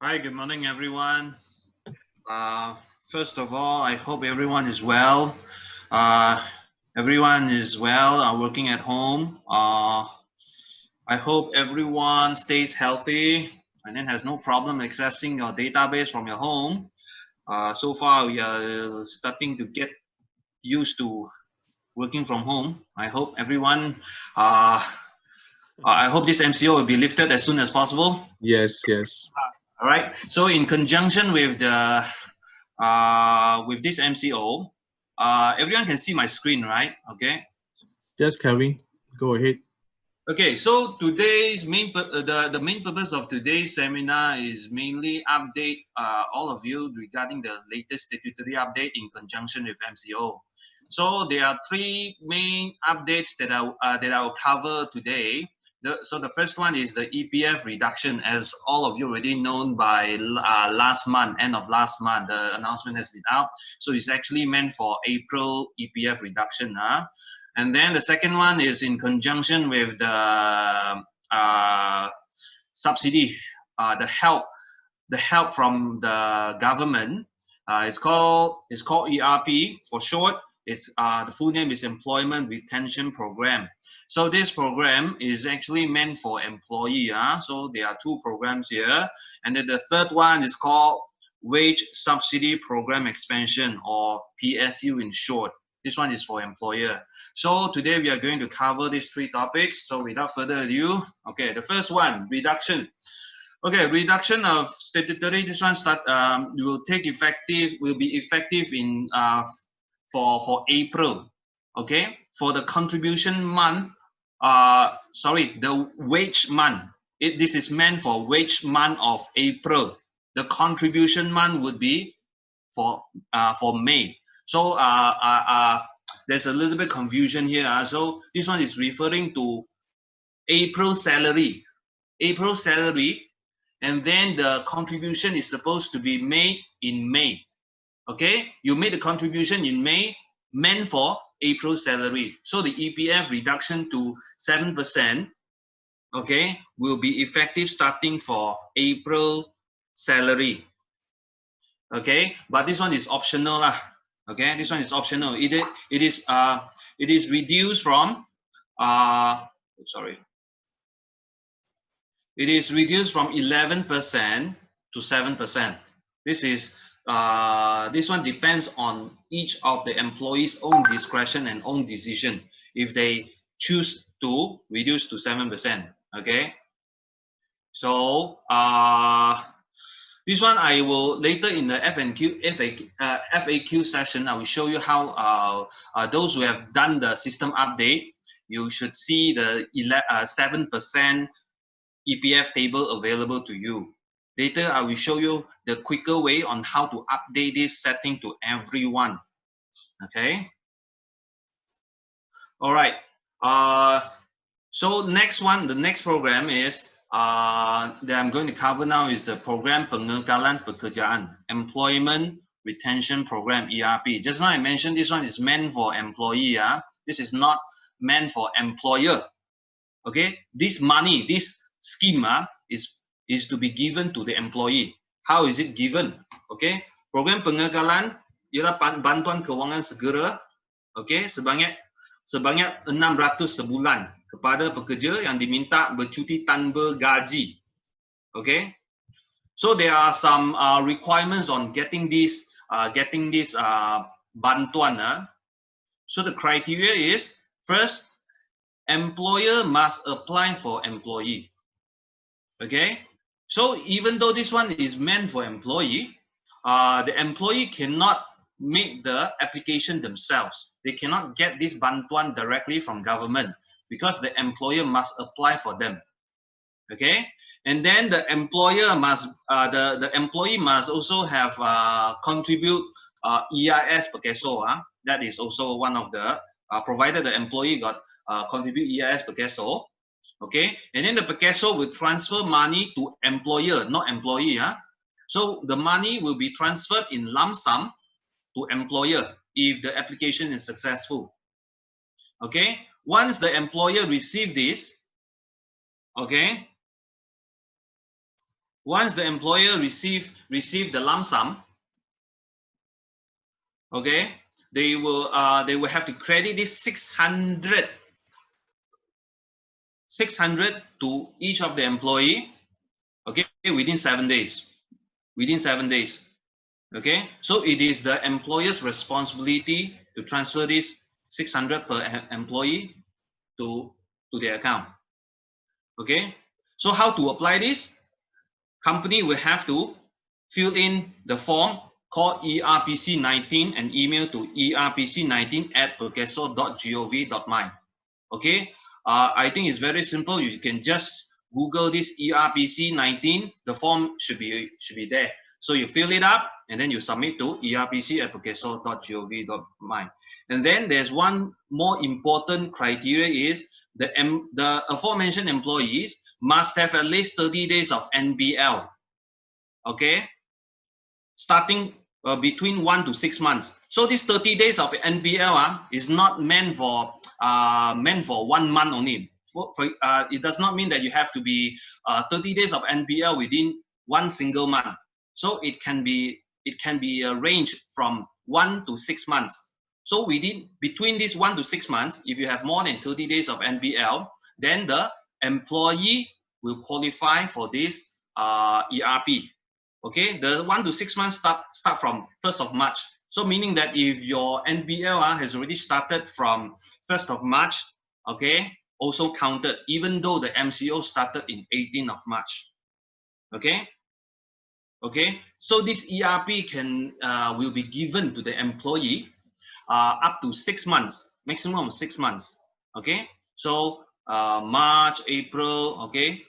Hi, good morning, everyone. First of all, I hope everyone is well. Uh, Everyone is well, working at home. I hope everyone stays healthy and then has no problem accessing your database from your home. So far, we are starting to get used to working from home. I hope everyone, I hope this MCO will be lifted as soon as possible. Yes, yes. All right. So in conjunction with the with this MCO, everyone can see my screen, right? Okay. Just Kevin, go ahead. Okay. So today's the main purpose of today's seminar is mainly update all of you regarding the latest statutory update in conjunction with MCO. So there are three main updates that I will cover today. So the first one is the EPF reduction, as all of you already known by last month, end of last month, the announcement has been out. So it's actually meant for April EPF reduction. And then the second one is in conjunction with the subsidy, the help from the government. It's called ERP for short. It's the full name is Employment Retention Program. So this program is actually meant for employee. So there are two programs here, and then the third one is called Wage Subsidy Program Expansion, or PSU in short. This one is for employer. So today we are going to cover these three topics. So without further ado, okay, the first one, reduction. Okay, reduction of statutory. This one will be effective in for April. Okay, for the contribution month. The wage month. This is meant for wage month of April. The contribution month would be for May. So there's a little bit confusion here. So this one is referring to April salary. April salary, and then the contribution is supposed to be made in May. Okay, you made the contribution in May, meant for April salary. So the EPF reduction to 7%, okay, will be effective starting for April salary. Okay, but this one is optional lah. Okay, this one is optional. It is reduced from it is reduced from 11% to 7%. This one depends on each of the employees' own discretion and own decision if they choose to reduce to 7%. Okay, so this one I will later in the FAQ session, I will show you how those who have done the system update, you should see the 7% EPF table available to you. Later, I will show you the quicker way on how to update this setting to everyone. Okay. All right. So the next program is that I'm going to cover now is the program Pengekalan Pekerjaan, Employment Retention Program, ERP. Just now I mentioned this one is meant for employee. This is not meant for employer. Okay. This money, this scheme is to be given to the employee. How is it given? Okay. Program Pengekalan ialah bantuan keuangan segera. Okay. Sebanyak 600 sebulan kepada pekerja yang diminta bercuti tanpa gaji. Okay, so there are some requirements on getting this bantuan. So the criteria is, first, employer must apply for employee. Okay, so even though this one is meant for employee, the employee cannot make the application themselves. They cannot get this bantuan directly from government because the employer must apply for them. Okay, and then the employer must the employee must also have contribute EIS per peso. That is also one of the provided the employee got contribute EIS per peso. Okay, and then the per peso will transfer money to employer, not employee. So the money will be transferred in lump sum to employer if the application is successful. Okay, once the employer receive this, okay, once the employer receive the lump sum, okay, they will have to credit this 600 to each of the employee, okay, within 7 days. Okay, so it is the employer's responsibility to transfer this 600 per employee to their account. Okay, so how to apply this? Company will have to fill in the form called ERPC 19 and email to erpc19@perkeso.gov.my. Okay, I think it's very simple. You can just Google this ERPC 19. The form should be there. So you fill it up and then you submit to erpc@perkeso.gov.my. And then there's one more important criteria is the aforementioned employees must have at least 30 days of NBL. Okay, starting between 1 to 6 months. So this 30 days of NBL is not meant for 1 month only. It does not mean that you have to be 30 days of NBL within one single month. So it can be ranged from 1 to 6 months. So between these 1 to 6 months, if you have more than 30 days of NBL, then the employee will qualify for this ERP. Okay, the 1 to 6 months start from 1st of March. So meaning that if your NBL has already started from 1st of March, okay, also counted, even though the MCO started in 18th of March. Okay, okay. So this ERP will be given to the employee up to 6 months, maximum of 6 months. Okay, so March, April, okay,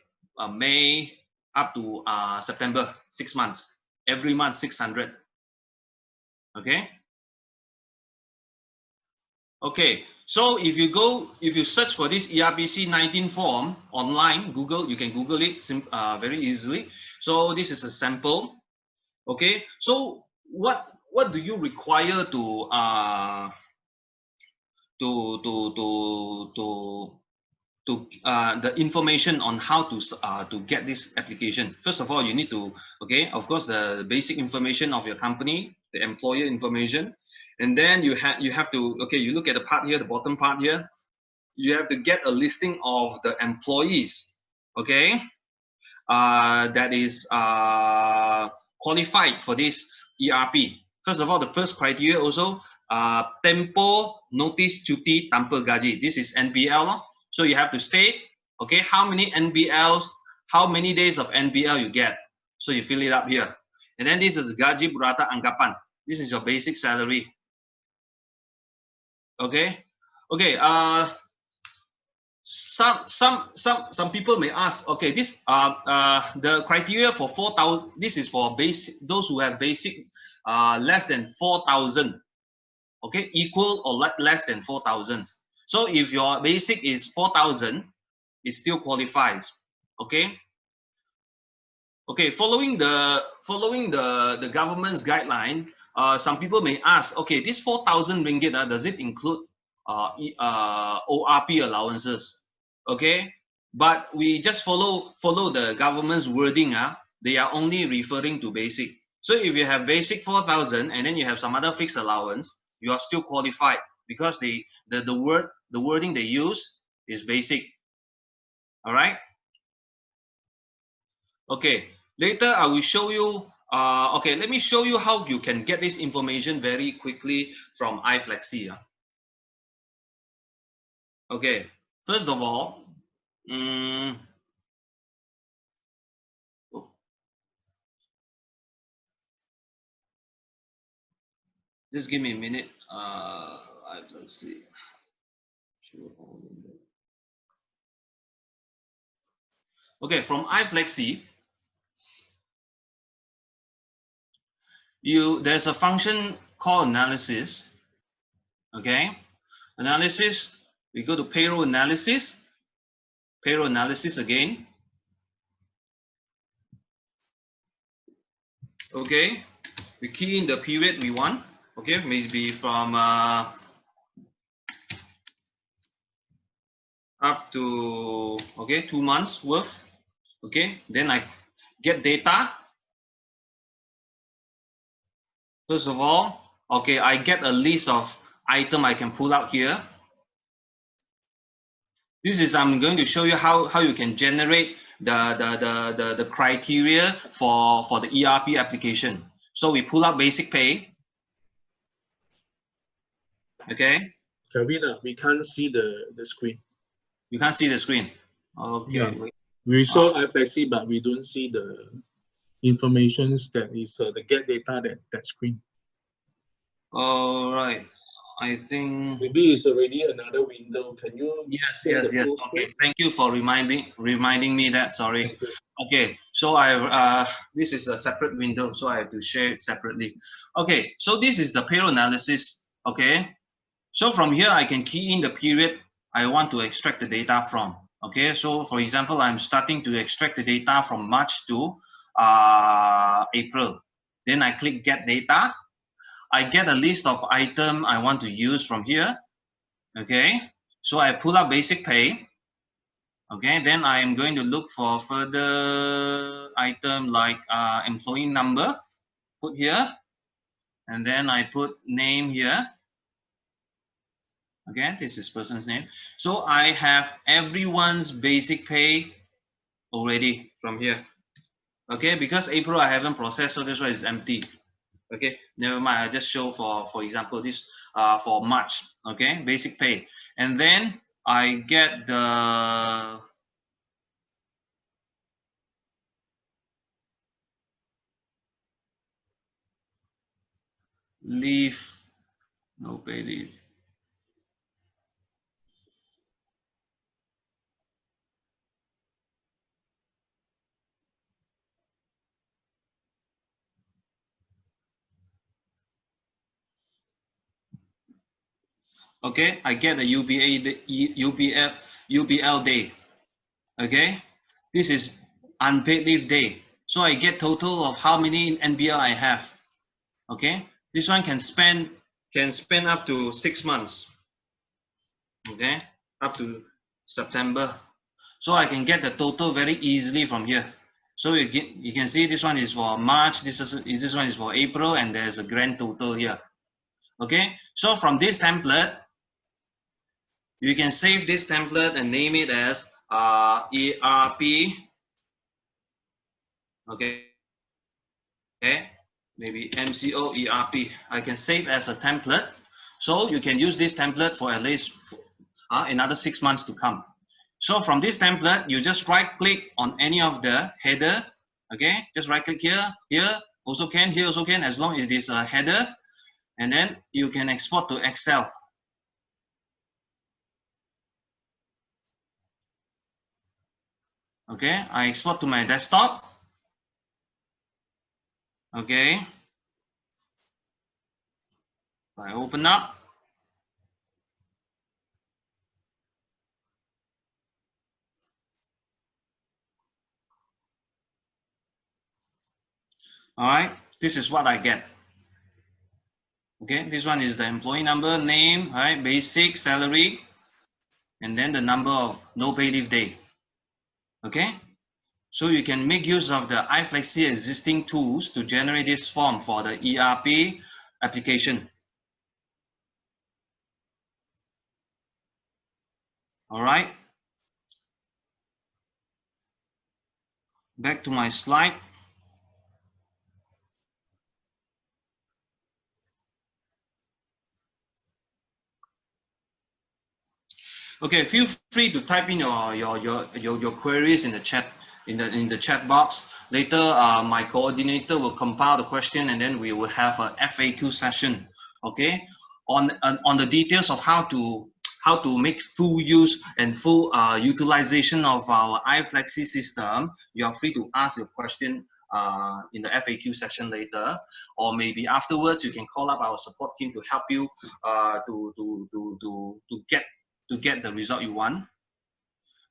May, up to September, 6 months. Every month 600. Okay. Okay. So if you search for this ERPC 19 form online, Google, you can Google it very easily. So this is a sample. Okay. So what do you require to the information on how to get this application? First of all, you need to, okay, of course, the basic information of your company, the employer information, and then you have to, okay, you look at the part here, the bottom part here, you have to get a listing of the employees, okay, that is qualified for this ERP. First of all, the first criteria also, tempo notice cuti tanpa gaji. This is NBL. So you have to state, okay, how many NBLs, how many days of NBL you get. So you fill it up here. And then this is gaji burata anggapan. This is your basic salary. Okay. Okay. Some people may ask, okay, this the criteria for 4,000. This is for basic, those who have basic less than 4,000. Okay, equal or less than 4,000. So if your basic is 4,000, it still qualifies. Okay. Okay. Following the government's guideline, some people may ask, okay, this 4,000 ringgit, does it include ORP allowances? Okay, but we just follow the government's wording. They are only referring to basic. So if you have basic 4,000 and then you have some other fixed allowance, you are still qualified because the wording they use is basic. All right. Okay. Later I will show you. Okay, let me show you how you can get this information very quickly from iFLEXi. Okay. First of all, just give me a minute. Let's see. Okay, from iFLEXi, there's a function called analysis. Okay, analysis. We go to payroll analysis. Payroll analysis again. Okay, we key in the period we want. Okay, maybe from up to, okay, 2 months worth. Okay, then get data. First of all, okay, I get a list of item I can pull out here. This is, I'm going to show you how you can generate the criteria for the ERP application. So we pull out basic pay. Okay. Karina, we can't see the screen. You can't see the screen. Okay. Yeah. We saw iFLEXi, but we don't see the information that is the get data that screen. All right. I think Maybe it's already another window. Can you? yes. full Okay. screen? Thank you for reminding me that. Sorry. Okay. So this is a separate window, so I have to share it separately. Okay. So this is the payroll analysis. Okay. So from here I can key in the period I want to extract the data from. Okay. So for example, I'm starting to extract the data from March to April. Then I click get data. I get a list of items I want to use from here. Okay, so I pull up basic pay. Okay, then I am going to look for further item like employee number, put here, and then I put name here. Okay, this is person's name. So I have everyone's basic pay already from here. Okay, because April I haven't processed, so that's why it's empty. Okay, never mind, I just show for example this for March. Okay, basic pay, and then I get the leave, no pay leave. Okay, I get a UBL day. Okay, this is unpaid leave day. So I get total of how many NBL I have. Okay, this one can spend up to 6 months. Okay, up to September. So I can get the total very easily from here. So you can see this one is for March, this one is for April, and there's a grand total here. Okay, so from this template, you can save this template and name it as ERP. Okay, maybe MCO ERP. I can save as a template. So you can use this template for at least another 6 months to come. So from this template, you just right click on any of the header. Okay, just right click here, here also can, here also can, as long as it is a header, and then you can export to Excel. Okay, I export to my desktop. Okay, I open up. All right, this is what I get. Okay, this one is the employee number, name, right, basic salary, and then the number of no pay leave day. Okay, so you can make use of the iFLEXi existing tools to generate this form for the ERP application. All right, back to my slide. Okay, feel free to type in your queries in the chat chat box. Later, my coordinator will compile the question, and then we will have a FAQ session. Okay, on the details of how to make full use and full utilization of our iFLEXi system. You are free to ask your question in the FAQ session later, or maybe afterwards you can call up our support team to help you to get the result you want.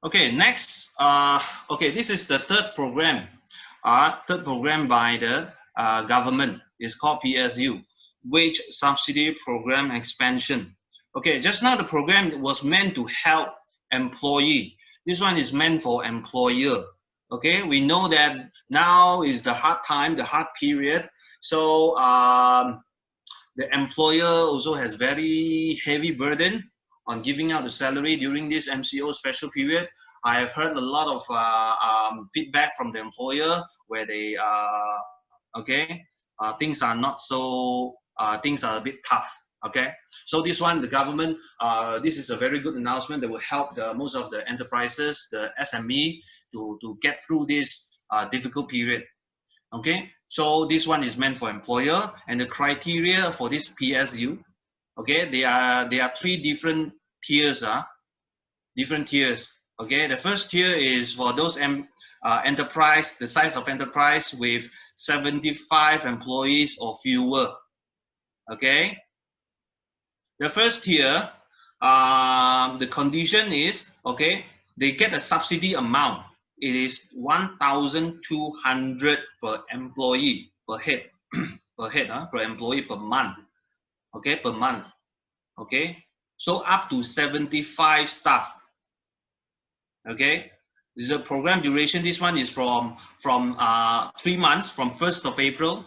Okay, next, okay, this is the third program by the government. It's called PSU, Wage Subsidy Program Expansion. Okay, just now the program was meant to help employee. This one is meant for employer. Okay, we know that now is the hard time, the hard period. So the employer also has very heavy burden on giving out the salary during this MCO special period. I have heard a lot of feedback from the employer where they things are not so things are a bit tough. Okay, so this one, the government, this is a very good announcement that will help most of the enterprises, the SME, to get through this difficult period. Okay, so this one is meant for employer, and the criteria for this PSU, okay, there are three different tiers, different tiers. Okay, the first tier is for those enterprise, the size of enterprise with 75 employees or fewer. Okay, the first tier, the condition is, okay, they get a subsidy amount. It is 1,200 per employee per head, per employee per month. Okay, per month. Okay, so up to 75 staff. Okay, this is a program duration. This one is from 3 months, from 1st of April.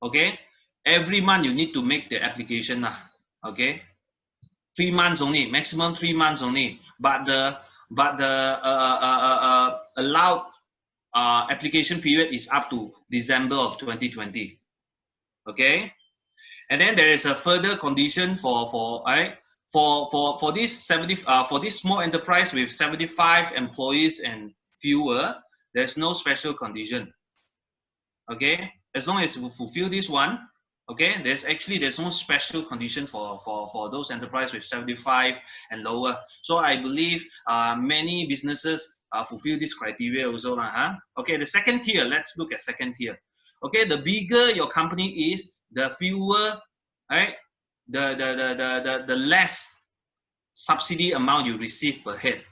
Okay, every month you need to make the application. Okay, 3 months only, maximum 3 months only. But the allowed application period is up to December of 2020. Okay, and then there is a further condition for this for this small enterprise with 75 employees and fewer. There's no special condition. Okay, as long as you fulfill this one, okay, there's no special condition for those enterprise with 75 and lower. So I believe many businesses fulfill this criteria also. Okay, the second tier, let's look at second tier. Okay, the bigger your company is, the fewer, right, the less subsidy amount you receive per head.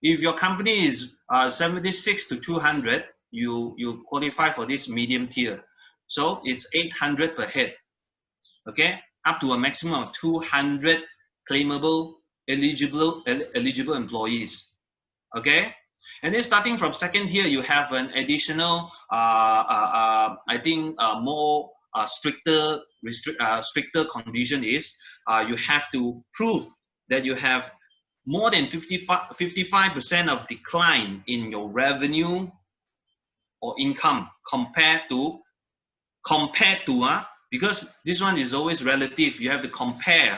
If your company is 76 to 200, you qualify for this medium tier. So it's 800 per head. Okay, up to a maximum of 200 claimable eligible employees. Okay, and then starting from second tier, you have an additional I think more stricter condition is you have to prove that you have more than 55% of decline in your revenue or income compared to because this one is always relative. You have to compare.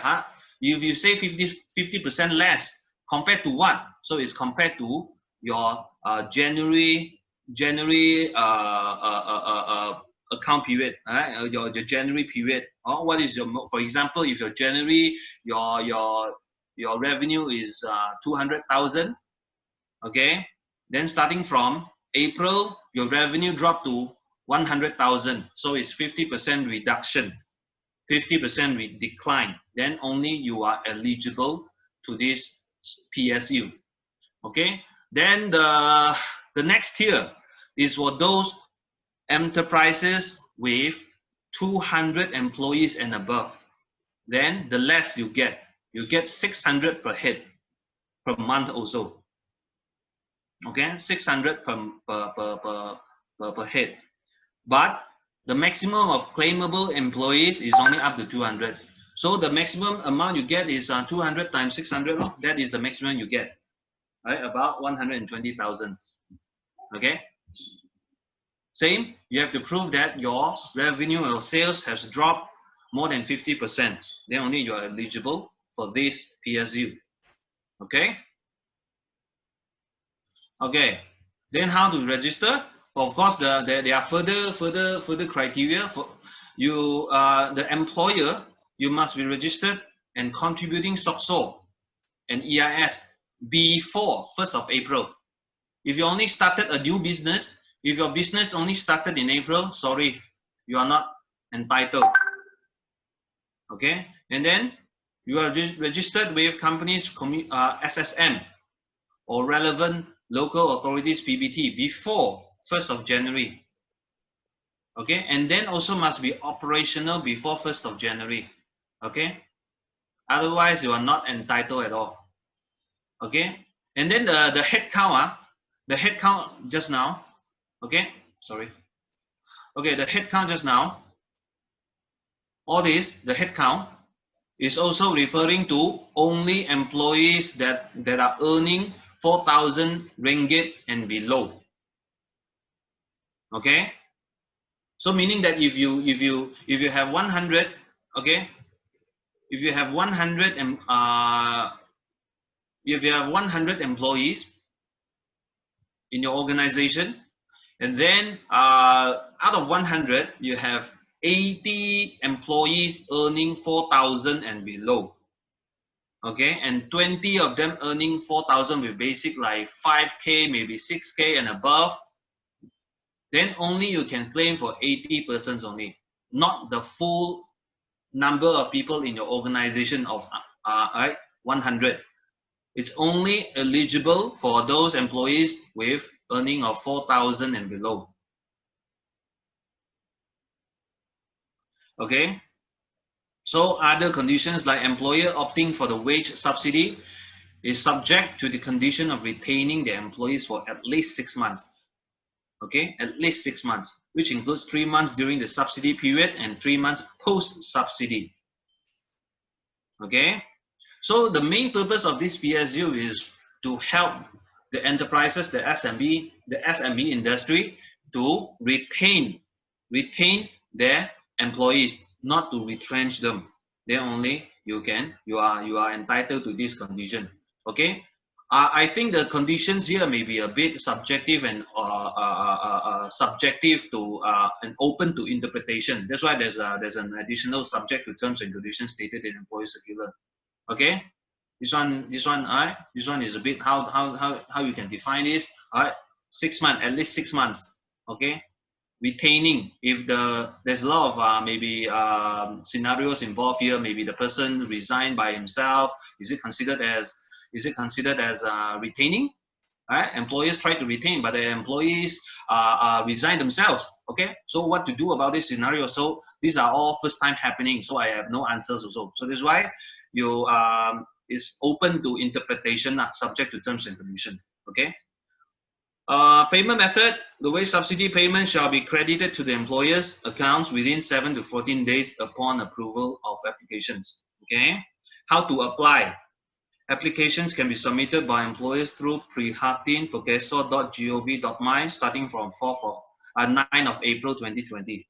If you say 50% less, compared to what? So it's compared to your January account period, right? Your January period. Or what is your, for example, if your January your revenue is 200,000, okay, then starting from April your revenue dropped to 100,000, so it's 50% reduction, 50% decline. Then only you are eligible to this PSU. Okay. Then the next tier is for those enterprises with 200 employees and above. Then the less you get 600 per head per month also. Okay, 600 per head. But the maximum of claimable employees is only up to 200. So the maximum amount you get is 200 times 600. That is the maximum you get, right? About 120,000. Okay. Same, you have to prove that your revenue or sales has dropped more than 50%. Then only you are eligible for this PSU. Okay. Okay. Then how to register? Of course, there are further criteria for you. The employer, you must be registered and contributing SOCSO and EIS before 1st of April. If you only started a new business, if your business only started in April, sorry, you are not entitled. Okay, and then you are registered with companies SSM or relevant local authorities PBT before 1st of January. Okay, and then also must be operational before 1st of January. Okay, otherwise you are not entitled at all. Okay, and then the head count, the headcount just now, okay, sorry, okay, the headcount just now, all this, the headcount is also referring to only employees that are earning 4,000 ringgit and below. Okay, so meaning that if you have 100, okay, if you have 100 if you have 100 employees in your organization, and then out of 100 you have 80 employees earning 4,000 and below, okay, and 20 of them earning 4,000 with basic like 5K, maybe 6K and above, then only you can claim for 80 persons only, not the full number of people in your organization of 100. It's only eligible for those employees with earning of 4,000 and below. Okay. So other conditions like employer opting for the wage subsidy is subject to the condition of retaining their employees for at least 6 months. Okay, at least 6 months, which includes 3 months during the subsidy period and 3 months post-subsidy. Okay, so the main purpose of this PSU is to help the enterprises, the SME industry, to retain their employees, not to retrench them. Then only you are entitled to this condition. Okay, I think the conditions here may be a bit subjective and subjective to and open to interpretation. That's why there's an additional subject to terms and conditions stated in employee circular. Okay, this one is a bit how you can define this. All right, 6 months, at least 6 months. Okay, retaining, if there's a lot of maybe scenarios involved here. Maybe the person resigned by himself. Is it considered as retaining? Right? Employers try to retain, but the employees resign themselves. Okay, so what to do about this scenario? So these are all first time happening, so I have no answers also. So that's why you is open to interpretation, subject to terms and conditions. Okay. Payment method: the wage subsidy payment shall be credited to the employer's accounts within 7 to 14 days upon approval of applications. Okay. How to apply? Applications can be submitted by employers through prihatin.progressor.gov.my starting from 9 of April 2020.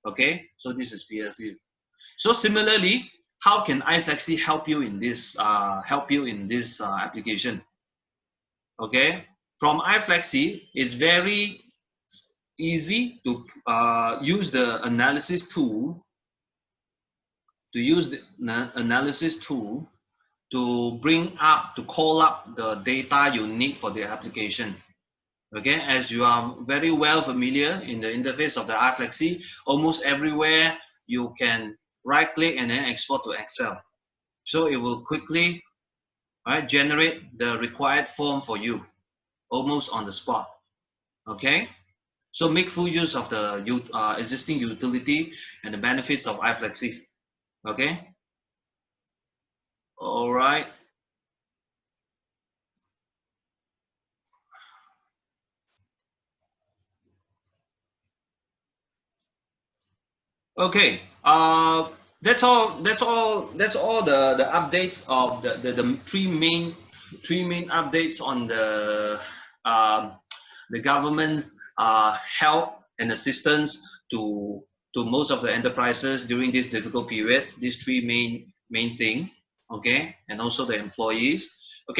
Okay, so this is PSU. So similarly, how can iFLEXi help you in this application? Okay, from iFLEXi, it's very easy to use the analysis tool. To call up the data you need for the application. Okay, as you are very well familiar in the interface of the iFLEXi, almost everywhere you can right click and then export to Excel. So it will quickly generate the required form for you, almost on the spot. Okay, so make full use of the existing utility and the benefits of iFLEXi. Okay. All right. Okay. That's all the updates of the three main updates on the government's help and assistance to most of the enterprises during this difficult period. These three main thing. Okay, and also the employees.